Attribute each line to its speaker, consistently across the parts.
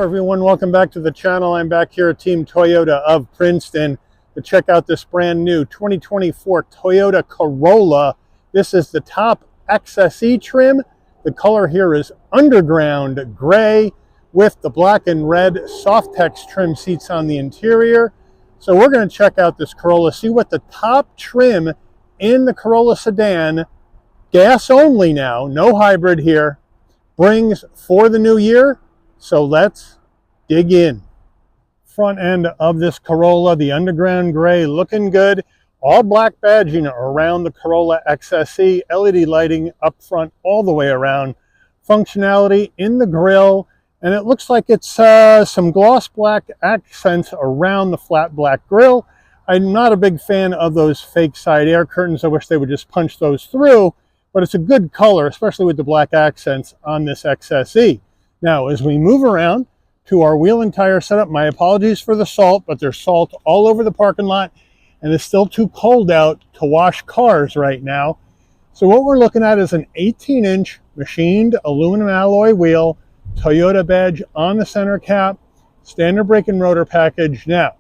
Speaker 1: everyone, welcome back to the channel. I'm back here at Team Toyota of Princeton to check out this brand new 2024 Toyota Corolla. This is the top XSE trim. The color here is underground gray with the black and red Softex trim seats on the interior. So we're going to check out this Corolla, see what the top trim in the Corolla sedan, gas only now, no hybrid here, brings for the new year. So let's dig in. Front end of this Corolla, the underground gray, looking good. All black badging around the Corolla XSE, LED lighting up front all the way around. Functionality in the grille, and it looks like it's some gloss black accents around the flat black grille. I'm not a big fan of those fake side air curtains. I wish they would just punch those through, but it's a good color, especially with the black accents on this XSE. Now, as we move around to our wheel and tire setup, my apologies for the salt, but there's salt all over the parking lot, and it's still too cold out to wash cars right now. So what we're looking at is an 18-inch machined aluminum alloy wheel, Toyota badge on the center cap, standard brake and rotor package. Now,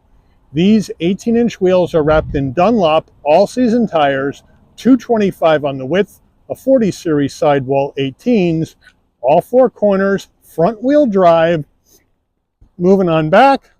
Speaker 1: these 18-inch wheels are wrapped in Dunlop all-season tires, 225 on the width, a 40 series sidewall 18s, all four corners, front wheel drive. Moving on back,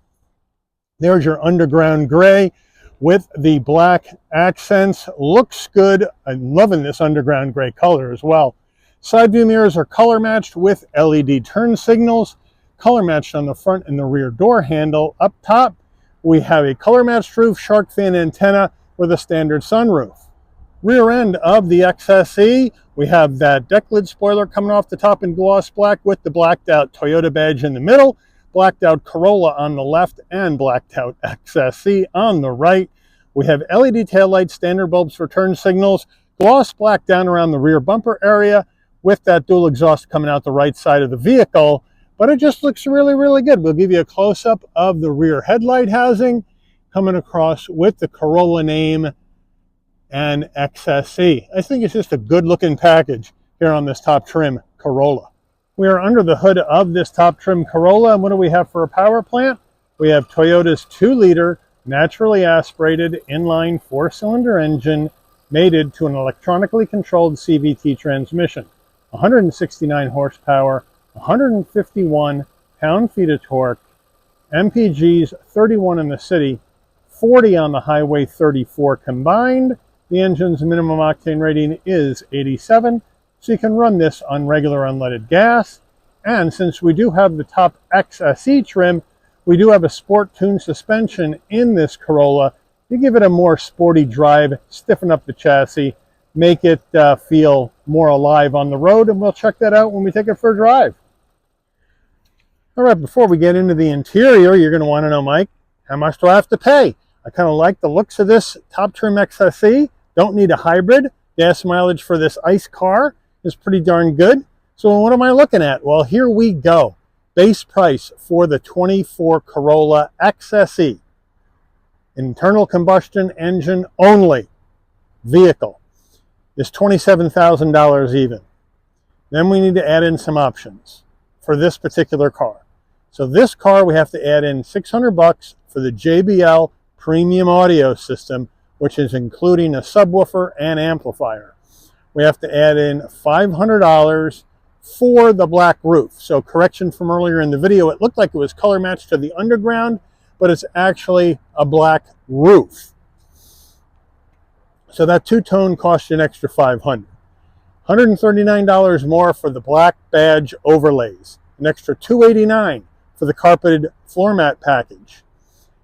Speaker 1: there's your underground gray with the black accents. Looks good. I'm loving this underground gray color as well. Side view mirrors are color matched with LED turn signals, color matched on the front and the rear door handle. Up top, we have a color matched roof, shark fin antenna with a standard sunroof. Rear end of the XSE, we have that deck lid spoiler coming off the top in gloss black with the blacked out Toyota badge in the middle, blacked out Corolla on the left, and blacked out XSE on the right. We have LED taillights, standard bulbs for turn signals, gloss black down around the rear bumper area with that dual exhaust coming out the right side of the vehicle, but it just looks really, really good. We'll give you a close-up of the rear headlight housing coming across with the Corolla name and XSE. I think it's just a good looking package here on this top trim Corolla. We are under the hood of this top trim Corolla, and what do we have for a power plant? We have Toyota's 2-liter naturally aspirated inline 4-cylinder engine mated to an electronically controlled CVT transmission. 169 horsepower, 151 pound-feet of torque, MPGs 31 in the city, 40 on the highway, 34 combined. The engine's minimum octane rating is 87, so you can run this on regular unleaded gas. And since we do have the top XSE trim, we do have a sport tuned suspension in this Corolla to give it a more sporty drive, stiffen up the chassis, make it feel more alive on the road, and we'll check that out when we take it for a drive. All right, before we get into the interior, you're going to want to know, Mike, how much do I have to pay? I kind of like the looks of this top trim XSE. Don't need a hybrid. Gas mileage for this ICE car is pretty darn good. So what am I looking at? Well, here we go. Base price for the 24 Corolla XSE. Internal combustion engine only vehicle is $27,000 even. Then we need to add in some options for this particular car. So this car, we have to add in $600 for the JBL premium audio system, which is including a subwoofer and amplifier. We have to add in $500 for the black roof. So correction from earlier in the video, it looked like it was color matched to the underground, but it's actually a black roof. So that two-tone costs you an extra $500. $139 more for the black badge overlays. An extra $289 for the carpeted floor mat package.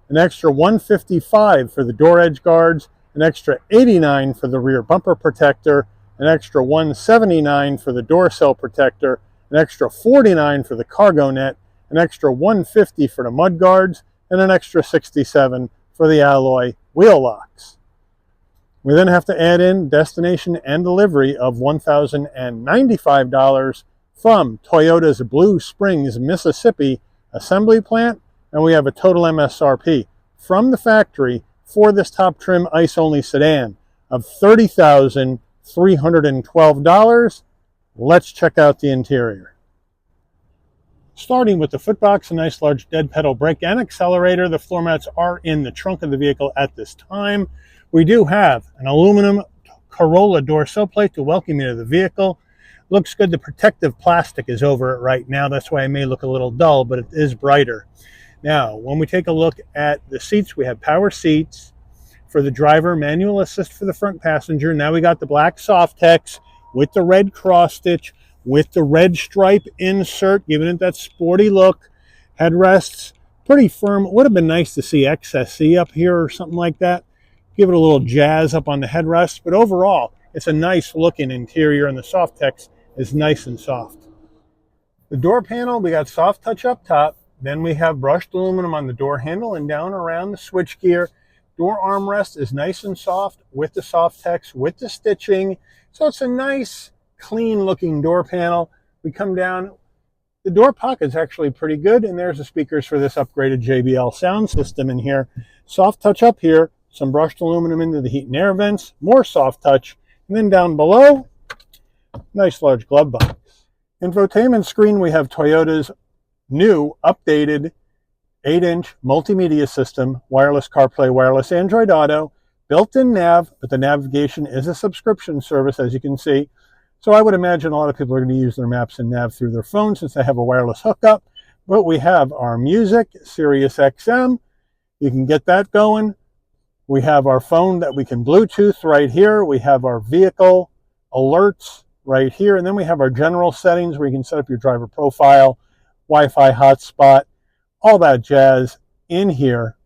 Speaker 1: An extra $155 for the door edge guards, an extra $89 for the rear bumper protector, an extra $179 for the door sill protector, an extra $49 for the cargo net, an extra $150 for the mud guards, and an extra $67 for the alloy wheel locks. We then have to add in destination and delivery of $1,095 from Toyota's Blue Springs, Mississippi assembly plant, and we have a total MSRP from the factory for this top trim ICE only sedan of $30,312. Let's check out the interior. Starting with the footbox, a nice large dead pedal brake and accelerator. The floor mats are in the trunk of the vehicle at this time. We do have an aluminum Corolla door sill plate to welcome you to the vehicle. Looks good. The protective plastic is over it right now. That's why it may look a little dull, but it is brighter. Now, when we take a look at the seats, we have power seats for the driver, manual assist for the front passenger. Now we got the black Softex with the red cross stitch, with the red stripe insert, giving it that sporty look. Headrests, pretty firm. Would have been nice to see XSE up here or something like that. Give it a little jazz up on the headrest, but overall, it's a nice looking interior, and the Softex is nice and soft. The door panel, we got soft touch up top. Then we have brushed aluminum on the door handle and down around the switchgear. Door armrest is nice and soft with the Softex, with the stitching. So it's a nice, clean looking door panel. We come down, the door pocket's actually pretty good, and there's the speakers for this upgraded JBL sound system in here. Soft touch up here, some brushed aluminum into the heat and air vents, more soft touch, and then down below, nice large glove box. Infotainment screen, we have Toyota's new updated 8-inch multimedia system, wireless CarPlay, wireless Android Auto, built-in nav, but the navigation is a subscription service, as you can see. So I would imagine a lot of people are going to use their maps and nav through their phone since they have a wireless hookup. But we have our music, Sirius XM. You can get that going. We have our phone that we can Bluetooth right here. We have our vehicle alerts right here. And then we have our general settings where you can set up your driver profile, Wi-Fi hotspot, all that jazz in here.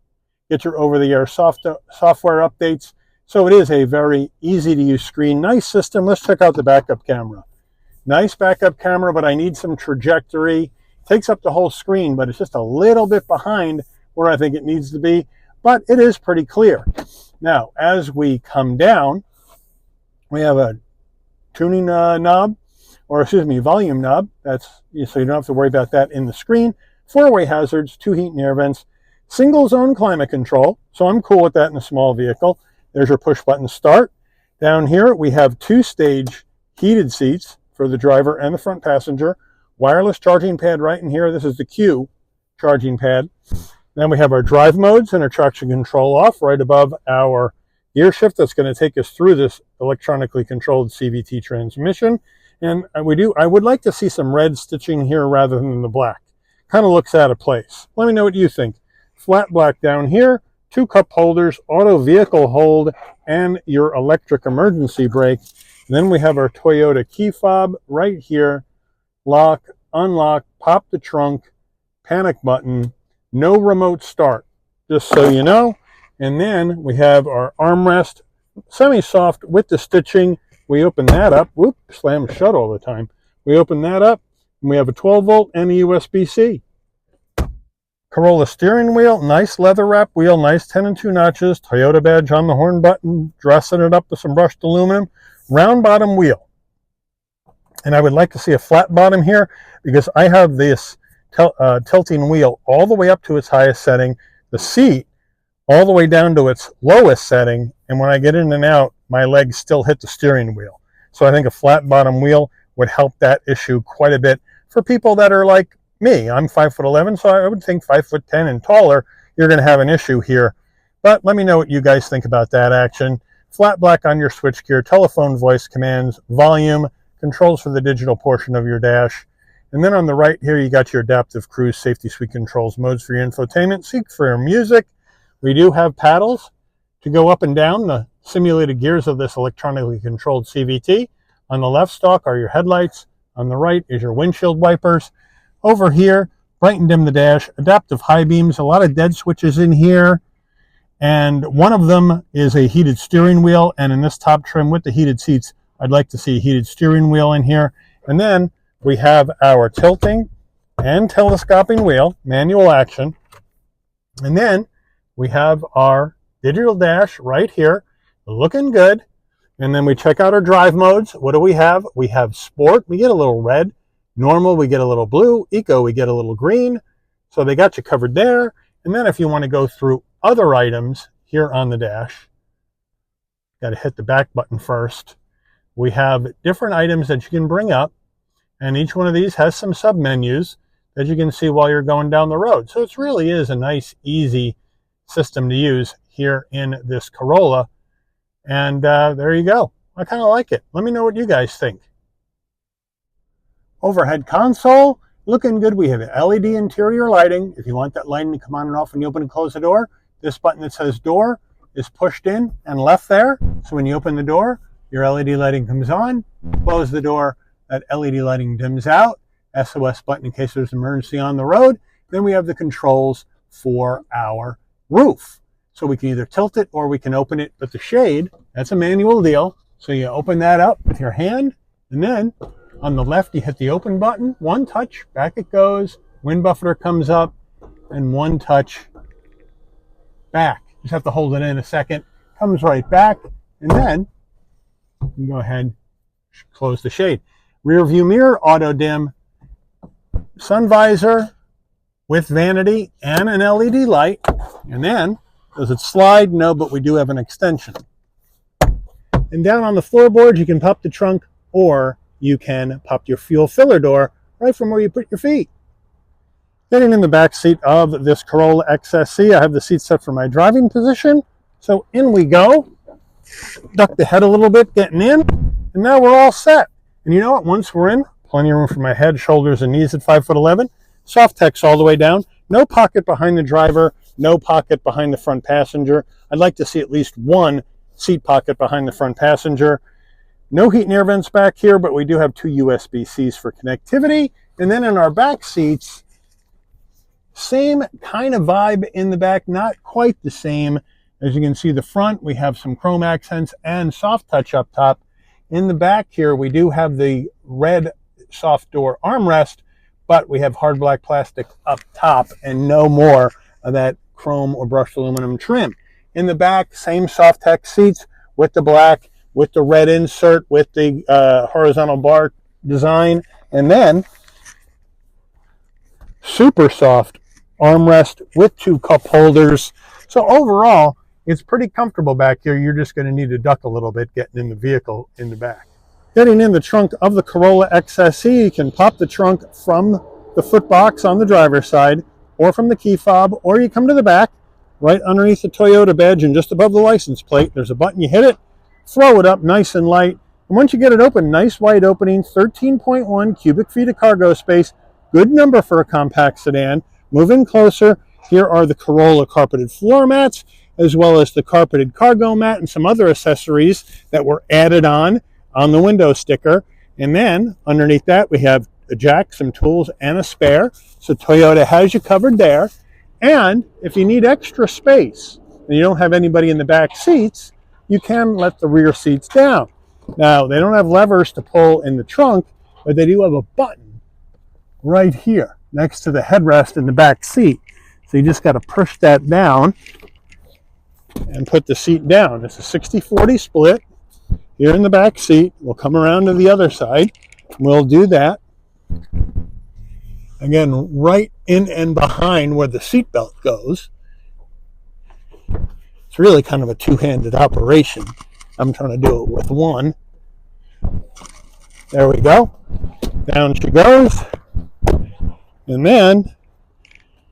Speaker 1: Get your over-the-air software updates. So it is a very easy to use screen. Nice system. Let's check out the backup camera. Nice backup camera, but I need some trajectory. Takes up the whole screen, but it's just a little bit behind where I think it needs to be. But it is pretty clear. Now, as we come down, we have a tuning knob, or excuse me, volume knob. That's so you don't have to worry about that in the screen. Four-way hazards, 2 heat and air vents, single zone climate control. So I'm cool with that in a small vehicle. There's your push button start. Down here, we have 2-stage heated seats for the driver and the front passenger. Wireless charging pad right in here. This is the Q charging pad. Then we have our drive modes and our traction control off right above our gear shift. That's going to take us through this electronically controlled CVT transmission. And I would like to see some red stitching here rather than the black. Kind of looks out of place. Let me know what you think. Flat black down here, 2 cup holders, auto vehicle hold, and your electric emergency brake. And then we have our Toyota key fob right here. Lock, unlock, pop the trunk, panic button, no remote start, just so you know. And then we have our armrest, semi-soft with the stitching. We open that up. Whoop, slams shut all the time. We open that up, and we have a 12-volt and a USB-C. Corolla steering wheel, nice leather wrap wheel, nice 10 and 2 notches, Toyota badge on the horn button, dressing it up with some brushed aluminum, round bottom wheel. And I would like to see a flat bottom here because I have this tilting wheel all the way up to its highest setting, the seat all the way down to its lowest setting, and when I get in and out, my legs still hit the steering wheel. So I think a flat bottom wheel would help that issue quite a bit for people that are like me. I'm 5'11", so I would think 5'10" and taller, you're going to have an issue here. But let me know what you guys think about that action. Flat black on your switchgear, telephone voice commands, volume, controls for the digital portion of your dash. And then on the right here, you got your adaptive cruise safety suite controls, modes for your infotainment, seek for your music. We do have paddles to go up and down the simulated gears of this electronically controlled CVT. On the left stalk are your headlights. On the right is your windshield wipers. Over here, bright and dim the dash, adaptive high beams, a lot of dead switches in here. And one of them is a heated steering wheel. And in this top trim with the heated seats, I'd like to see a heated steering wheel in here. And then we have our tilting and telescoping wheel, manual action. And then we have our digital dash right here, looking good. And then we check out our drive modes. What do we have? We have sport, we get a little red. Normal, we get a little blue. Eco, we get a little green. So they got you covered there. And then if you want to go through other items here on the dash, got to hit the back button first. We have different items that you can bring up. And each one of these has some sub-menus. that you can see while you're going down the road. So it really is a nice, easy system to use here in this Corolla. And there you go. I kind of like it. Let me know what you guys think. Overhead console, looking good. We have LED interior lighting. If you want that lighting to come on and off when you open and close the door, this button that says door is pushed in and left there. So when you open the door, your LED lighting comes on. Close the door, that LED lighting dims out. SOS button in case there's an emergency on the road. Then we have the controls for our roof. So we can either tilt it or we can open it, but the shade, that's a manual deal. So you open that up with your hand, and then on the left, you hit the open button, one touch, back it goes, wind buffeter comes up, and one touch, back. Just have to hold it in a second, comes right back, and then you can go ahead, close the shade. Rear view mirror, auto dim, sun visor with vanity and an LED light. And then, does it slide? No, but we do have an extension. And down on the floorboard, you can pop the trunk, or you can pop your fuel filler door right from where you put your feet. Getting in the back seat of this Corolla XSE, I have the seat set for my driving position. So in we go. Duck the head a little bit, getting in, and now we're all set. And you know what? Once we're in, plenty of room for my head, shoulders, and knees at 5'11". Soft text all the way down. No pocket behind the driver, no pocket behind the front passenger. I'd like to see at least one seat pocket behind the front passenger. No heat and air vents back here, but we do have two USB-Cs for connectivity. And then in our back seats, same kind of vibe in the back, not quite the same. As you can see, the front, we have some chrome accents and soft touch up top. In the back here, we do have the red soft door armrest, but we have hard black plastic up top and no more of that chrome or brushed aluminum trim. In the back, same soft text seats with the black, with the red insert, with the horizontal bar design, and then super soft armrest with two cup holders. So overall, it's pretty comfortable back here. You're just going to need to duck a little bit getting in the vehicle in the back. Getting in the trunk of the Corolla XSE, you can pop the trunk from the foot box on the driver's side or from the key fob, or you come to the back right underneath the Toyota badge and just above the license plate. There's a button, you hit it, throw it up nice and light. And once you get it open, nice wide opening, 13.1 cubic feet of cargo space. Good number for a compact sedan. Moving closer, here are the Corolla carpeted floor mats, as well as the carpeted cargo mat and some other accessories that were added on the window sticker. And then underneath that, we have a jack, some tools, and a spare. So Toyota has you covered there. And if you need extra space and you don't have anybody in the back seats, you can let the rear seats down. Now, they don't have levers to pull in the trunk, but they do have a button right here next to the headrest in the back seat. So you just got to push that down and put the seat down. It's a 60-40 split here in the back seat. We'll come around to the other side. We'll do that. Again, right in and behind where the seatbelt goes. It's really kind of a two-handed operation. I'm trying to do it with one. There we go. Down she goes. And then,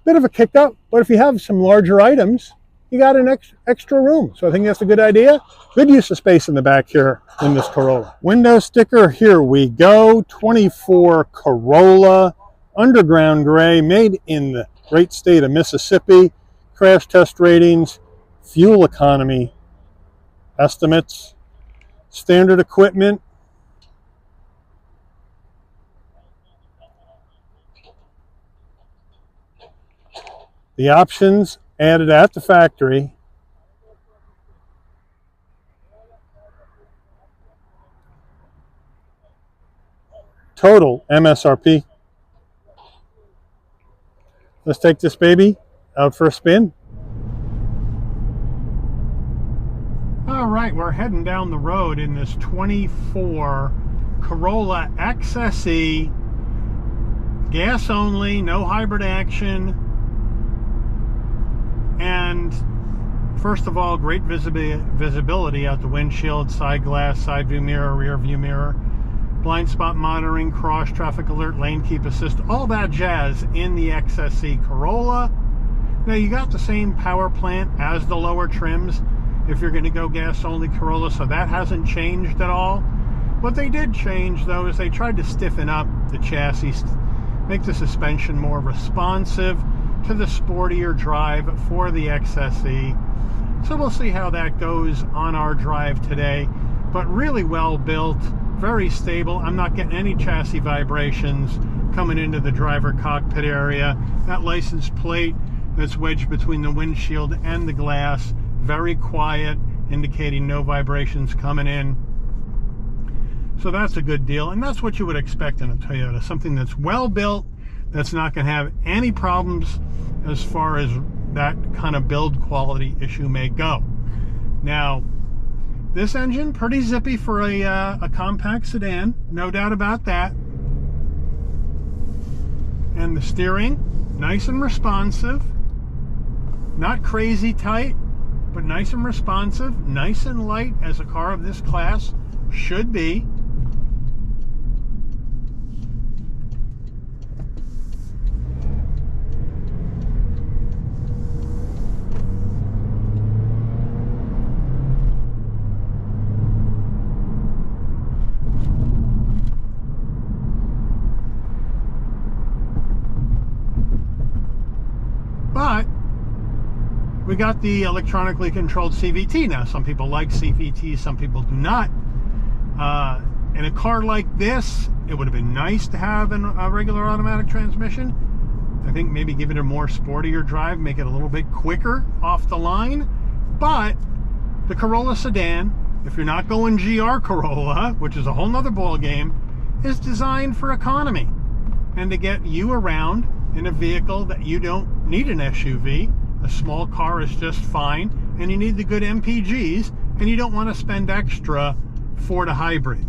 Speaker 1: bit of a kick up, but if you have some larger items, you got an extra room. So I think that's a good idea. Good use of space in the back here in this Corolla. Window sticker, here we go. 24 Corolla, underground gray, made in the great state of Mississippi. Crash test ratings, fuel economy estimates, standard equipment. The options added at the factory. Total MSRP. Let's take this baby out for a spin. All right, we're heading down the road in this 24 Corolla XSE. Gas only, no hybrid action. And first of all, great visibility out the windshield, side glass, side view mirror, rear view mirror. blind spot monitoring, cross traffic alert, lane keep assist, all that jazz in the XSE Corolla. Now you got the same power plant as the lower trims if you're going to go gas only Corolla, so that hasn't changed at all. What they did change though is they tried to stiffen up the chassis, make the suspension more responsive to the sportier drive for the XSE. So we'll see how that goes on our drive today, but really well built, very stable. I'm not getting any chassis vibrations coming into the driver cockpit area. That license plate that's wedged between the windshield and the glass, very quiet, indicating no vibrations coming in. So that's a good deal, and that's what you would expect in a Toyota, something that's well built, that's not going to have any problems as far as that kind of build quality issue may go. Now, this engine, pretty zippy for a compact sedan, no doubt about that. And the steering, nice and responsive. Not crazy tight, but nice and responsive, nice and light as a car of this class should be. But we got the electronically controlled CVT. Now, some people like CVT, some people do not. In a car like this, it would have been nice to have a regular automatic transmission. I think maybe give it a more sportier drive, make it a little bit quicker off the line. But the Corolla sedan, if you're not going GR Corolla, which is a whole nother ball game, is designed for economy and to get you around in a vehicle that you don't need an SUV. A small car is just fine, and you need the good MPGs, and you don't want to spend extra for the hybrid.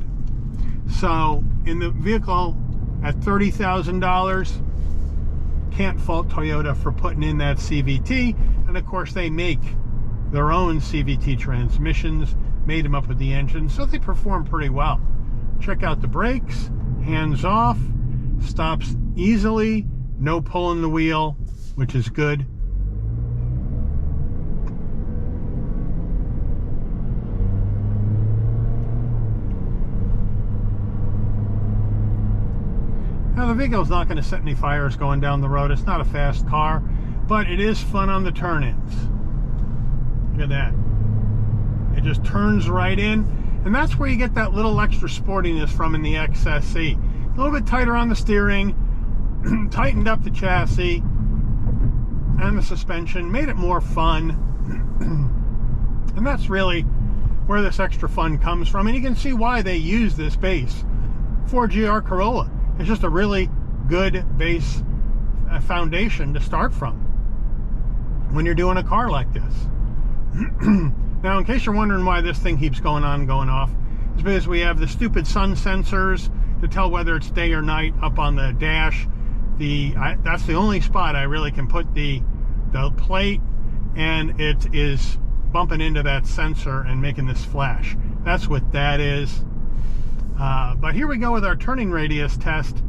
Speaker 1: So in the vehicle at $30,000, can't fault Toyota for putting in that CVT. And of course they make their own CVT transmissions, made them up with the engine, so they perform pretty well. Check out the brakes, hands off, stops easily, no pulling the wheel, which is good. Now the vehicle's not going to set any fires going down the road. It's not a fast car, but it is fun on the turn-ins. Look at that. It just turns right in, and that's where you get that little extra sportiness from in the XSE. A little bit tighter on the steering, tightened up the chassis and the suspension, made it more fun. And that's really where this extra fun comes from, and you can see why they use this base for GR Corolla. It's just a really good base foundation to start from when you're doing a car like this. Now, in case you're wondering why this thing keeps going on and going off, it's because we have the stupid sun sensors to tell whether it's day or night up on the dash. That's the only spot I really can put the plate, and it is bumping into that sensor and making this flash. That's what that is. But here we go with our turning radius test.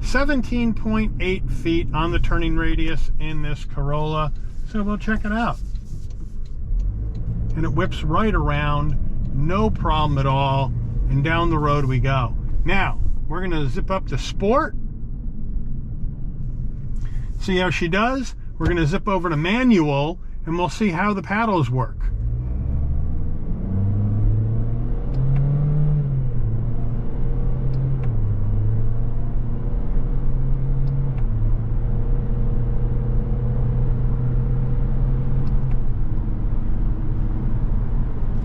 Speaker 1: 17.8 feet on the turning radius in this Corolla. So we'll check it out. And it whips right around, no problem at all. And down the road we go. Now, we're going to zip up to Sport. See how she does? We're going to zip over to Manual, and we'll see how the paddles work.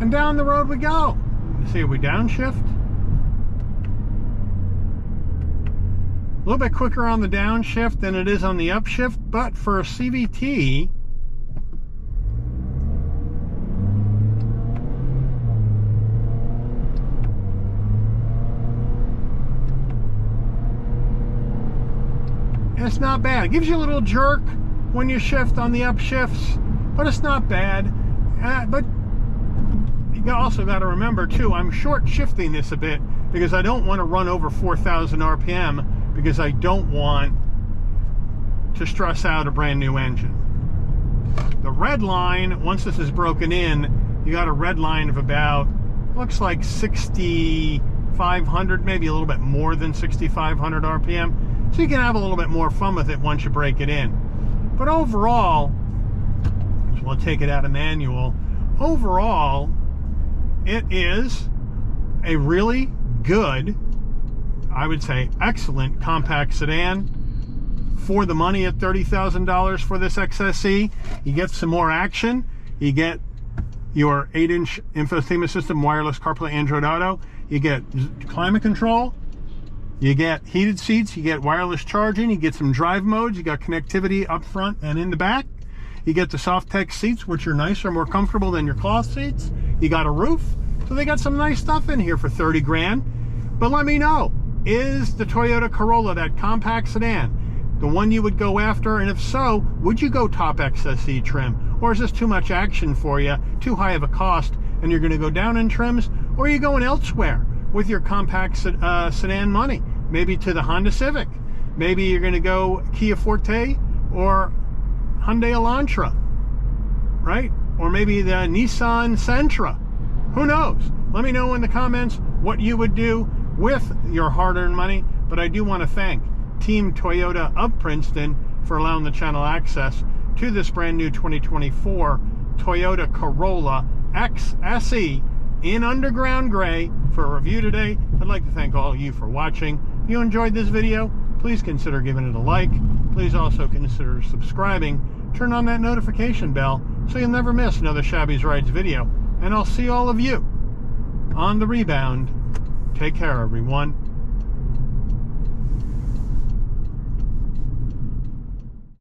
Speaker 1: And down the road we go. See if we downshift. A little bit quicker on the downshift than it is on the upshift, but for a CVT, it's not bad. It gives you a little jerk when you shift on the upshifts, but it's not bad. But You also got to remember too, I'm short shifting this a bit because I don't want to run over 4,000 RPM because I don't want to stress out a brand new engine. The red line, once this is broken in, you got a red line of about, looks like 6,500, maybe a little bit more than 6,500 RPM. So you can have a little bit more fun with it once you break it in. But overall, so we'll take it out of manual. Overall, it is a really good, I would say excellent compact sedan for the money at $30,000 for this XSE. You get some more action. You get your 8-inch infotainment system, wireless CarPlay, Android Auto. You get climate control. You get heated seats. You get wireless charging. You get some drive modes. You got connectivity up front and in the back. You get the soft tech seats, which are nicer, more comfortable than your cloth seats. You got a roof. So they got some nice stuff in here for 30 grand. But let me know, is the Toyota Corolla, that compact sedan, the one you would go after? And if so, would you go top XSE trim? Or is this too much action for you, too high of a cost, and you're going to go down in trims? Or are you going elsewhere with your compact sedan money? Maybe to the Honda Civic. Maybe you're going to go Kia Forte or Hyundai Elantra, right? Or maybe the Nissan Sentra. Who knows? Let me know in the comments what you would do with your hard-earned money. But I do want to thank Team Toyota of Princeton for allowing the channel access to this brand new 2024 Toyota Corolla XSE in underground gray for a review today. I'd like to thank all of you for watching. If you enjoyed this video, please consider giving it a like. Please also consider subscribing. Turn on that notification bell so you'll never miss another Shabby's Rides video. And I'll see all of you on the rebound. Take care, everyone.